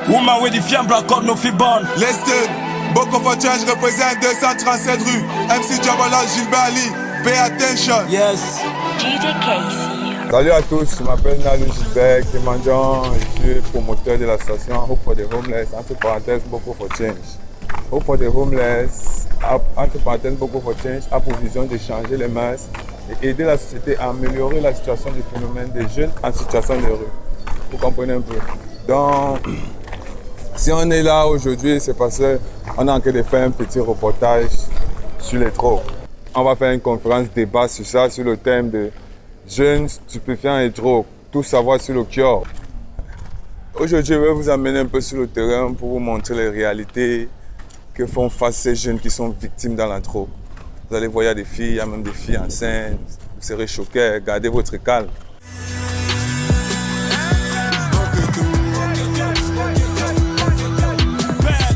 Woman with the fiambre, encore no fibon. Leston, Boko for Change représente 237 rue. MC Djabala, Gilbert Ali, pay attention. Yes. DJ Casey. Salut à tous, je m'appelle Nalou Gilbert Kemanjan, je suis promoteur de la station Hope for the Homeless, entre parenthèses Boko for Change. Hope for the Homeless, entre parenthèses Boko for Change, a pour vision de changer les mœurs et aider la société à améliorer la situation du phénomène des jeunes en situation de rue. Vous comprenez un peu. Donc, si on est là aujourd'hui, c'est parce qu'on a en train de faire un petit reportage sur les drogues. On va faire une conférence débat sur ça, sur le thème de jeunes, stupéfiants et drogues, tout savoir sur le cure. Aujourd'hui, je vais vous amener un peu sur le terrain pour vous montrer les réalités que font face ces jeunes qui sont victimes dans la drogue. Vous allez voir, il y a des filles, il y a même des filles enceintes. Vous serez choqués, gardez votre calme.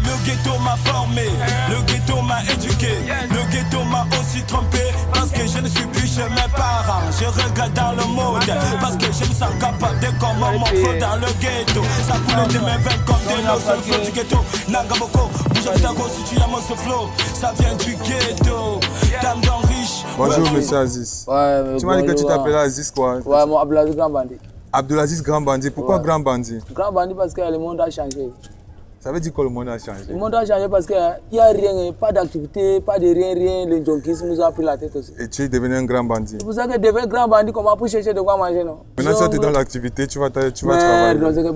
Le ghetto m'a formé, le ghetto m'a éduqué, le ghetto m'a aussi trompé. Parce que je ne suis plus chez mes parents, je regarde dans le monde. Parce que je me sens capable de comment mon feu dans le ghetto. Ça coule de mes veines comme de l'eau sur le flot du ghetto. Nangaboko, bouge ta gosse si tu aimes ce flow. Ça vient du ghetto, dame d'un riche. Bonjour monsieur Aziz. Ouais, Tu m'as dit que tu t'appelais Aziz quoi? Ouais, moi Abdelaziz Grand Bandit. Abdelaziz Grand Bandit. Pourquoi Ouais. Grand Bandit? Grand Bandit parce que le monde a changé. Ça veut dire que le monde a changé. Le monde a changé parce qu'il n'y a rien, pas d'activité, pas de rien. Le junkies nous a pris la tête aussi. Et tu es devenu un grand bandit. C'est pour ça que devenir grand bandit, comment pour chercher de quoi manger, non? Maintenant, si tu es dans l'activité, tu vas Mais travailler. non, c'est que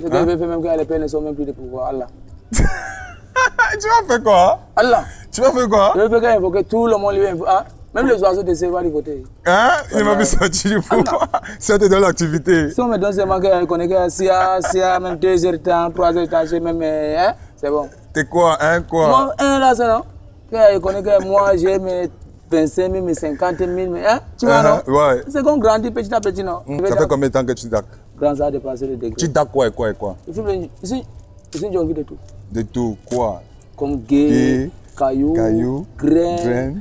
je vais faire même que les peines ne sont même plus de pouvoir. Allah. Tu vas faire quoi? Allah. Tu vas faire quoi? Je veux faire invoquer tout le monde, hein? Même les oiseaux de Sévard, ils voter. Hein? Il m'a vu sortir du pouvoir. Si tu es dans l'activité. Si on me donne seulement que je connais que s'il y a même 2 heures de temps, 3 heures de temps, j'ai même, hein? C'est bon. T'es quoi? Hein? Quoi? Moi, là, c'est non? Que je connais que moi, j'ai mes 25 000, mes 50 000, mais, hein? Tu vois, non? Ouais. C'est qu'on grandit petit à petit, non? Ça fait combien de temps que tu dacs? Grand, ça a dépassé le degré. Tu dacs quoi et quoi et quoi? Ici, un junkie de tout. De tout. Quoi? Comme gay, caillou, grain,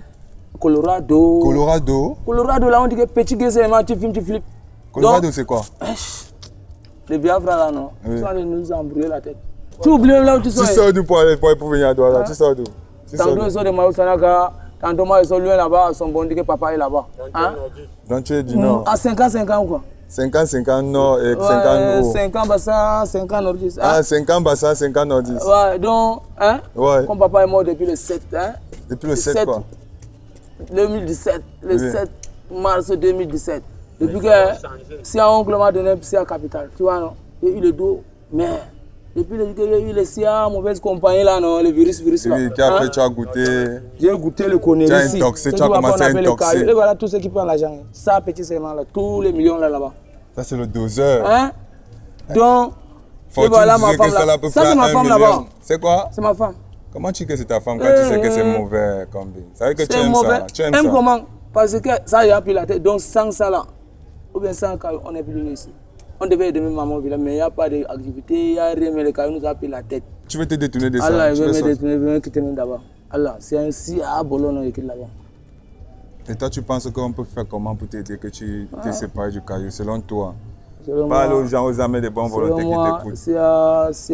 Colorado. Colorado, là, on dit que petit gay, c'est vraiment, tu flippes. Colorado, c'est quoi? Les Biafra, là, non? Oui. Ils sont allés nous embrouiller la tête. Tu oublies là où tu Tu sors. sors d'où pour venir à Douala? Tu sors d'où? Tantôt, ils sont de Maïs Sanaka. Tantôt, moi, ils sont loin là-bas. Son bon dit que papa est là-bas. Hein? Donc tu es du Nord. À 5 ans, quoi. 5 ans Nord et 5 ans Haut. 5 ans Bassa, 5 ans Nordiste. Ah, 5 ans Bassa, 5 ans Nordiste. Ouais, donc, hein? Ouais. Comme papa est mort depuis le 7, hein? Depuis le 7 quoi? 2017, le Oui. 7 mars 2017. Depuis que si un oncle m'a donné un psy à Capitale, tu vois, non? J'ai eu le dos, mais depuis que j'ai eu le SIA, mauvaise compagnie là, non? Le virus là. Oui, qui a fait, tu as goûté. J'ai goûté le connerie. Tu as intoxé, tu as commencé à intoxer. Et voilà tous ceux qui prennent l'argent. Ça, petit seulement là, tous les millions là-bas. Ça, c'est le doseur. Hein? Donc, Faut et voilà tu ma disais que femme ça là. à peu Ça, près c'est ma 1 femme million. là-bas. C'est quoi? C'est ma femme. Comment tu sais que c'est ta femme quand tu sais que c'est mauvais combien? Ça veut dire que tu C'est aimes mauvais. ça. Tu aimes Même ça. comment? Parce que ça, il a pris la tête. Donc, sans ça là, ou bien sans caillou, on n'est plus ici. On devait aider maman au village, mais il n'y a pas d'activité, il n'y a rien, mais le caillou nous a pris la tête. Tu veux te détourner de ça? Allah, Tu je veux vais me sortir. détourner, je vais me quitter d'abord. Allah, c'est un si à Bologne écrit là-bas. Et toi, tu penses qu'on peut faire comment pour t'aider que tu t'es séparé du caillou, selon toi? Selon Parle moi, aux gens, aux amis de bonne volonté selon qui moi, t'écoutent. s'il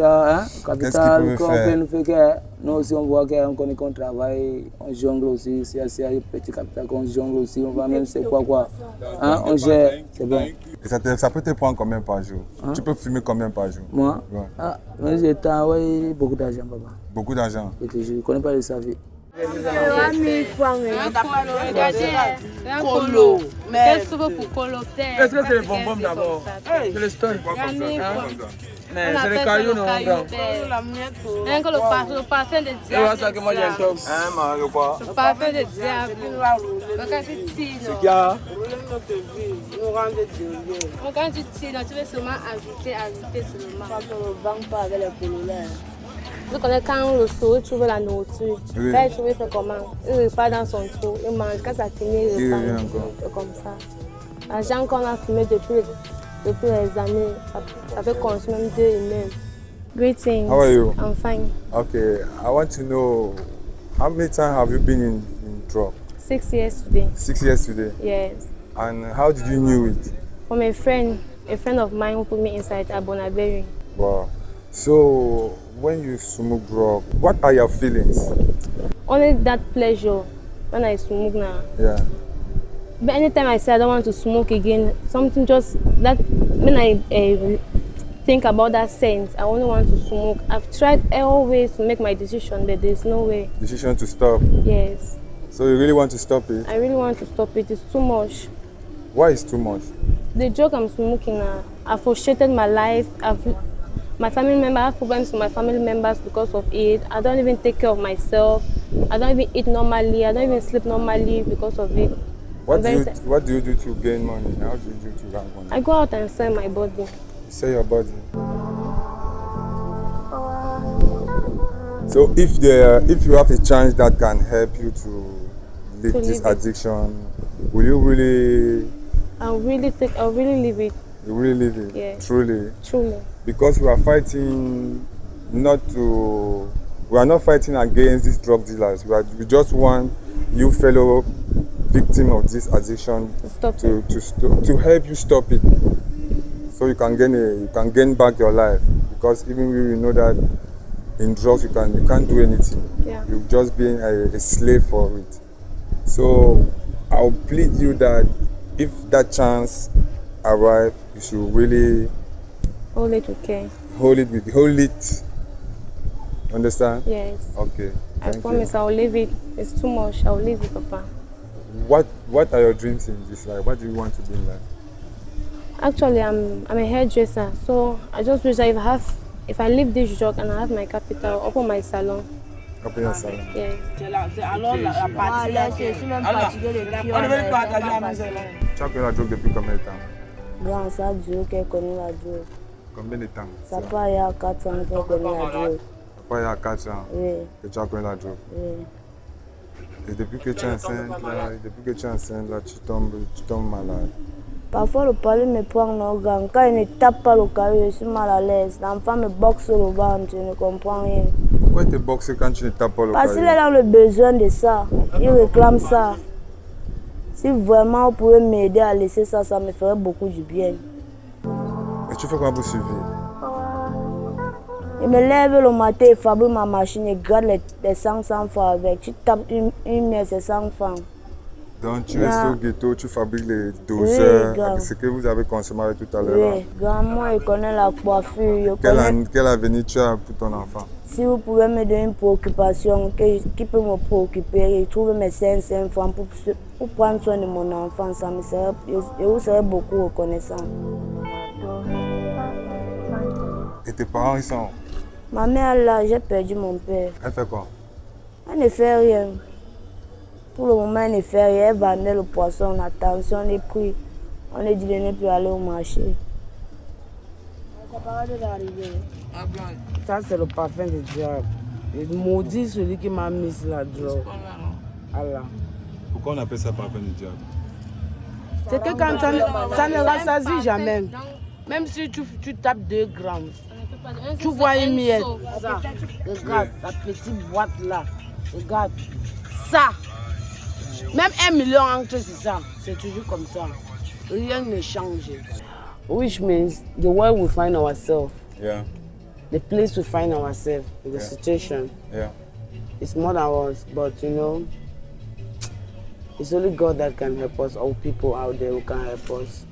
y a hein, capital, qu'ils peuvent qu'on faire? peut nous faire que nous aussi on voit qu'on connaît qu'on travaille, on jongle aussi, s'il y a un petit capital qu'on jongle aussi, on va même c'est quoi. Hein, on gère, c'est bon. Et ça peut te prendre combien par jour? Tu peux fumer combien par jour? Moi, Ouais. moi j'ai ouais, beaucoup d'argent, papa. Beaucoup d'argent. Je ne connais pas de sa vie. Colo. Est-ce que c'est les bonbons d'abord? C'est le story. Mais c'est le caillou, non? Le parfum de C'est pour ça que moi j'ai un top. Hein, le quoi? Le parfum de diable. C'est qu'il y a? Quand tu tires, tu veux seulement ajouter seulement. On ne vend pas avec les colonels. Tu connais quand le souris trouve la nourriture. Oui. Quand il trouve, il fait comment? Il repart dans son trou, il mange. Quand ça finit, il Il repart. revient encore. C'est comme ça. L'argent qu'on a fumé depuis les années, ça peut consommer même 2 humains. Greetings. How are you? I'm fine. Okay, I want to know how many times have you been in drug? 6 years today. 6 years today. Yes. And how did you knew it? From a friend of mine who put me inside at Bonaberry. Wow. So, when you smoke drug, what are your feelings? Only that pleasure when I smoke now. Yeah. But anytime I say I don't want to smoke again, something just that when I think about that sense, I only want to smoke. I've tried all ways to make my decision, but there's no way. Decision to stop. Yes. So you really want to stop it? I really want to stop it. It's too much. Why is too much? The drug I'm smoking now, I've frustrated my life. I have problems with my family members because of it. I don't even take care of myself. I don't even eat normally. I don't even sleep normally because of it. What do you do to gain money? How do you do to gain money? I go out and sell my body. You sell your body. So if you have a chance that can help you to leave this addiction, will you really? I'll really leave it. You really leave it? Yes. Truly? Truly. Because we are fighting we are not fighting against these drug dealers. We just want you fellow victim of this addiction to help you stop it, so you can gain back your life. Because even we know that in drugs you can't do anything. Yeah. You're just being a slave for it. So I'll plead you that if that chance arrives, you should really hold it, okay? Hold it. Understand? Yes. Okay. I promise I'll leave it. It's too much. I'll leave it, Papa. What are your dreams in this life? What do you want to be in life? Actually, I'm a hairdresser, so I just wish that if I leave this job and I have my capital, I'll open my salon. Open your salon? Yes. Tu as connu la drogue depuis combien de temps? Grand, ça dure qu'elle connaît la drogue. Combien de temps? Ça peut aller à 4 ans qu'elle connaît la drogue. Ça peut aller à 4 ans que tu as connu la drogue? Oui. Et depuis que tu es enceinte, là, tu tombes malade. Parfois, le palais me prend en organe. Quand il ne tape pas le caillou, je suis mal à l'aise. L'enfant me boxe le ventre, je ne comprends rien. Pourquoi il te boxe quand tu ne tapes pas le caillou? Parce qu'il est dans le besoin de ça. Il réclame ça. Si vraiment vous pouvez m'aider à laisser ça, ça me ferait beaucoup du bien. Et tu fais quoi pour survivre? Je me lève le matin, je fabrique ma machine et garde les 500 francs avec. Tu tapes une mère, c'est 100 francs. Donc tu es au ghetto, tu fabriques les doseurs, avec ce que vous avez consommé tout à l'heure. Oui, grand-moi, il connaît la coiffure. Quel avenir tu as pour ton enfant? Si vous pouvez me donner une préoccupation qui peut me préoccuper et trouver mes 500 francs pour prendre soin de mon enfant, je vous serais beaucoup reconnaissant. Et tes parents, ils sont? Ma mère, là, j'ai perdu mon père. Elle fait quoi? Elle ne fait rien. Pour le moment, elle ne fait rien. Elle vendait le poisson, attention, les prix. On est dit de ne plus aller au marché. Ça, c'est le parfum du diable. Il maudit celui qui m'a mis sur la drogue. Allah. Pourquoi on appelle ça parfum du diable? C'est que quand ça ne rassasie jamais. Même si tu tapes 2 grammes, tu vois une miette. Ça. Regarde la petite boîte là. Regarde. Ça. Même 1 million entre c'est ça. C'est toujours comme ça. Rien ne change. Which means the world we find ourselves. Yeah. The place we find ourselves, the situation. Yeah. It's more than us, but you know, it's only God that can help us, or people out there who can help us.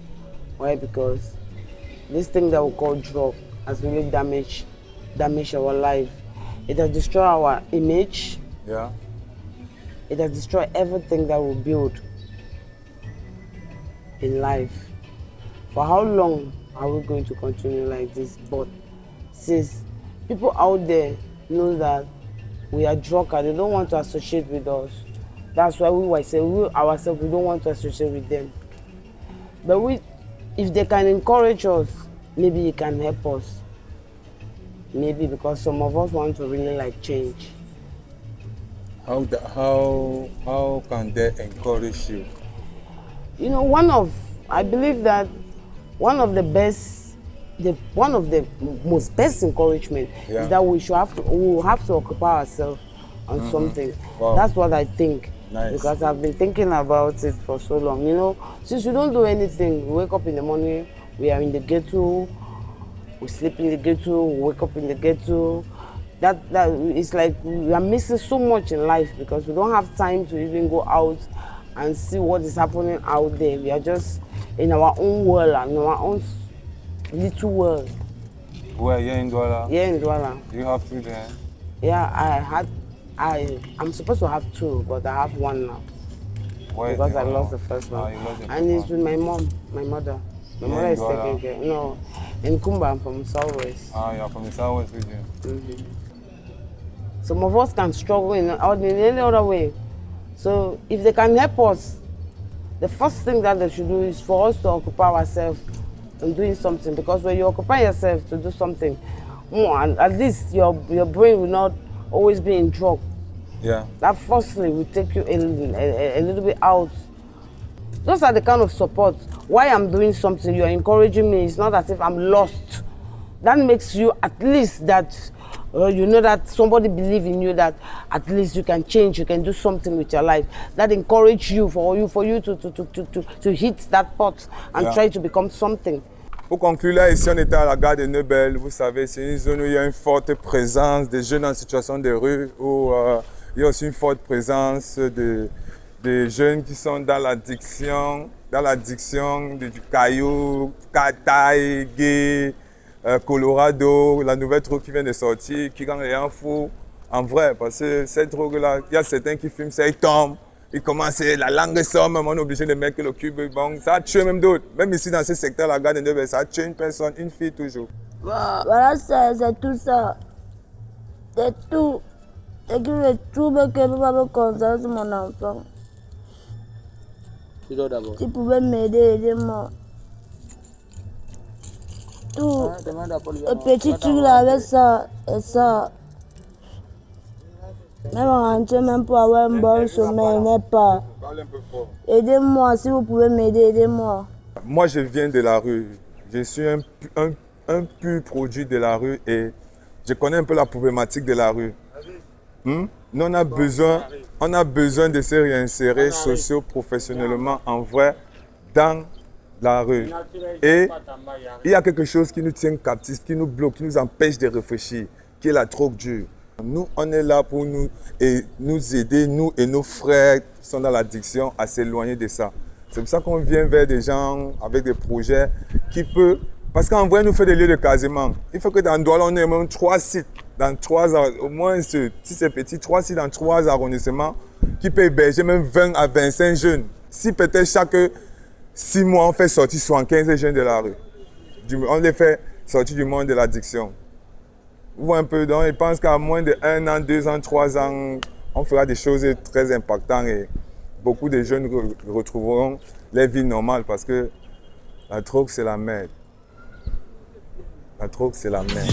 Why? Because this thing that we call drug has really damaged our life. It has destroyed our image. Yeah. It has destroyed everything that we build in life. For how long are we going to continue like this? But since people out there know that we are drug addicts, they don't want to associate with us. That's why we ourselves, we don't want to associate with them. But if they can encourage us, maybe it can help us. Maybe because some of us want to really like change. How can they encourage you? You know, I believe that one of the most best encouragement is that we will have to occupy ourselves on something. Wow. That's what I think. Nice. Because I've been thinking about it for so long. You know, since we don't do anything, we wake up in the morning, we are in the ghetto, We sleep in the ghetto, we wake up in the ghetto. That it's like we are missing so much in life because we don't have time to even go out and see what is happening out there. We are just in our own world and our own little world. Where, here in Douala? Yeah, in Douala. You have children? Yeah, I'm supposed to have 2, but I have 1 now. Where Because I lost the first one. You lost the And it's with my mom, my mother. My mother is taking care. No, in Kumba, I'm from Southwest. You're from the Southwest region. Mm-hmm. Some of us can struggle in any other way. So if they can help us, the first thing that they should do is for us to occupy ourselves in doing something. Because when you occupy yourself to do something, and at least your brain will not always be in drug. Yeah. That firstly will take you a little bit out. Those are the kind of support. Why I'm doing something, you're encouraging me. It's not as if I'm lost. That makes you at least that you know that somebody believes in you, that at least you can change, you can do something with your life. That encourages you for you to hit that pot and try to become something. Pour conclure, là, ici, on était à la gare de Neubel. Vous savez, c'est une zone où il y a une forte présence des jeunes en situation de rue, où il y a aussi une forte présence des jeunes qui sont dans l'addiction du caillou, Kataï, Gay, Colorado, la nouvelle drogue qui vient de sortir, qui rend les gens fous. En vrai, parce que cette drogue-là, il y a certains qui fument ça, ils tombent. Ils commencent, la langue sort, même on est obligé de mettre le cube. Bon, ça a tué même d'autres. Même ici dans ce secteur, la gare de Neubel, ça a tué une personne, une fille toujours. Voilà, c'est tout ça. C'est tout. Et que je trouve que je ne peux pas me concentrer sur mon enfant. Tu dois d'abord. Tu pouvais m'aider, aidez-moi. Tout. Le petit truc là avec ça et ça. Même rentrer, même pour avoir un bon sommeil, n'est pas. Parle un peu fort. Aidez-moi, si vous pouvez m'aider, aidez-moi. Moi, je viens de la rue. Je suis un pur produit de la rue et je connais un peu la problématique de la rue. Nous, on a besoin de se réinsérer socio-professionnellement en vrai dans la rue. Et il y a quelque chose qui nous tient captifs, qui nous bloque, qui nous empêche de réfléchir, qui est la drogue dure. Nous, on est là pour nous aider, nous et nos frères qui sont dans l'addiction, à s'éloigner de ça. C'est pour ça qu'on vient vers des gens avec des projets qui peuvent... Parce qu'en vrai, nous fait des lieux de casement. Il faut que dans Douala, on ait même 3 sites, au moins, si c'est petit, 3 sites dans 3 arrondissements qui peuvent héberger même 20 à 25 jeunes. Si peut-être chaque 6 mois, on fait sortir 75 jeunes de la rue. On les fait sortir du monde de l'addiction. Vous voyez un peu, donc je pense qu'à moins de 1 an, 2 ans, 3 ans, on fera des choses très impactantes et beaucoup de jeunes retrouveront leur vie normale parce que la drogue, c'est la merde. La drogue, c'est la merde.